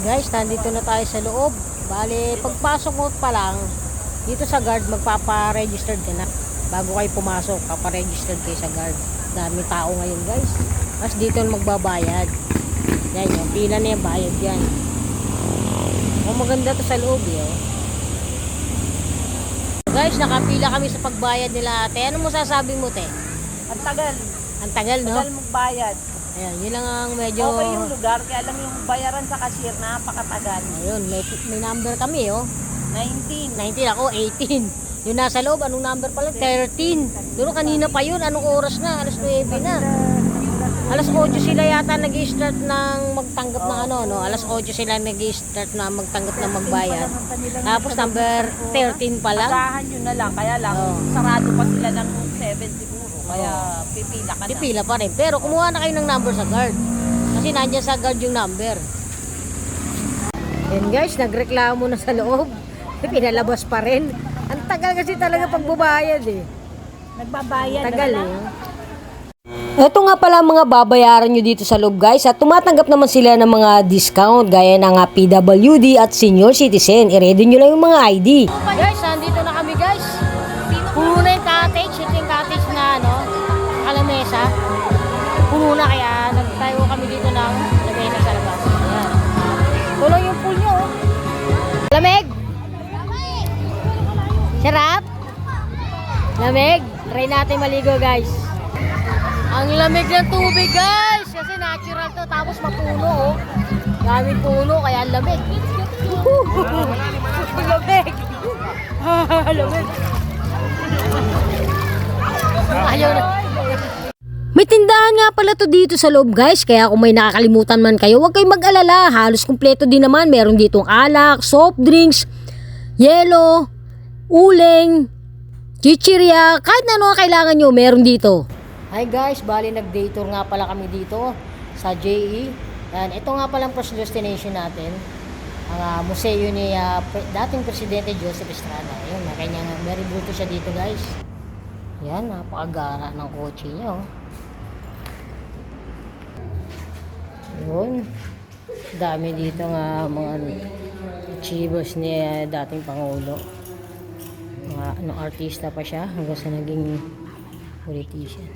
Guys, nandito na tayo sa loob. Bale, pagpasok mo pa lang dito sa guard, magpapa-registered ka na. Bago kayo pumasok, papa-registered kayo sa guard. Dami tao ngayon, guys. Tapos dito magbabayad. Yan, yung pila na yung bayad yan. Maganda to sa loob, oh. Guys, nakapila kami sa pagbayad nila, ate. Ano mo sasabi mo, te? Ang tagal. Ang tagal, no? Tagal magbayad. Ayan, yun lang ang medyo... Okay yung lugar, kaya lang yung bayaran sa cashier, napakatagal. Ayun, may number kami, oh. 19. 19 ako, 18. Yung nasa loob, anong number pala? 13. Doon kanina pa yun, anong oras na? Alas 9 na. Alas 8 sila yata nag-i-start ng magtanggap ng ano, no? Alas 8 sila nag-i-start na magtanggap ng magbayad. Tapos number 13 pa lang. Agahan yun na lang, kaya lang, sarado pa sila ng 7 siguro. Kaya pipila ka na. Pipila pa rin. Pero kumuha na kayo ng number sa guard. Kasi nandiyan sa guard yung number. And guys, nagreklamo na sa loob. Pinalabas pa rin. Ang tagal kasi talaga pagbabayad eh. Nagbabayad. Tagal eh. Ito nga pala mga babayaran nyo dito sa loob, guys. At tumatanggap naman sila ng mga discount gaya ng PWD at senior citizen. I-ready nyo lang yung mga ID. Guys, nandito na kami, guys. Puno na yung cottage. Ito yung cottage na ano, kalamesa. Puno na, kaya nagtayo kami dito ng lamesa sa labas. Ayan. Tulong yung pool nyo, oh. Lamig! Sarap! Lamig! Try natin maligo, guys. Ang lamig ng tubig, guys! Kasi natural to, tapos mapuno, oh. Daming puno, kaya ang lamig. Lamig! Lamig! Ayaw na. May tindahan nga pala to dito sa loob, guys. Kaya kung may nakakalimutan man kayo, huwag kayong mag-alala. Halos kumpleto din naman. Meron ditong alak, soft drinks, yelo, uling, chichirya, kahit na ano ang kailangan nyo, meron dito. Hi guys, bali nag-day tour nga pala kami dito sa JE. And ito nga pala ang first destination natin. Ang museo ni dating Presidente Joseph Estrada. Ayun, may kanyang very beautiful siya dito, guys. Yan, napakagara ng kotse niya, oh. Yun. Dami dito nga mga achievers ni dating Pangulo. Mga artista pa siya hanggang sa naging politician.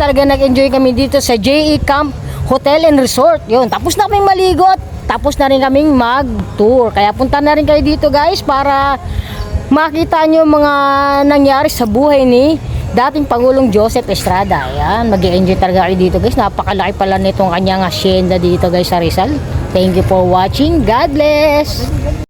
Talaga nag-enjoy kami dito sa JE Camp Hotel and Resort. Yun, tapos na kaming maligo at tapos na rin kaming mag-tour. Kaya punta na rin kayo dito, guys, para makita nyo mga nangyari sa buhay ni dating Pangulong Joseph Estrada. Ayan, mag-enjoy talaga kayo dito, guys. Napakalaki pala nitong kanyang hacienda dito, guys, sa Rizal. Thank you for watching. God bless!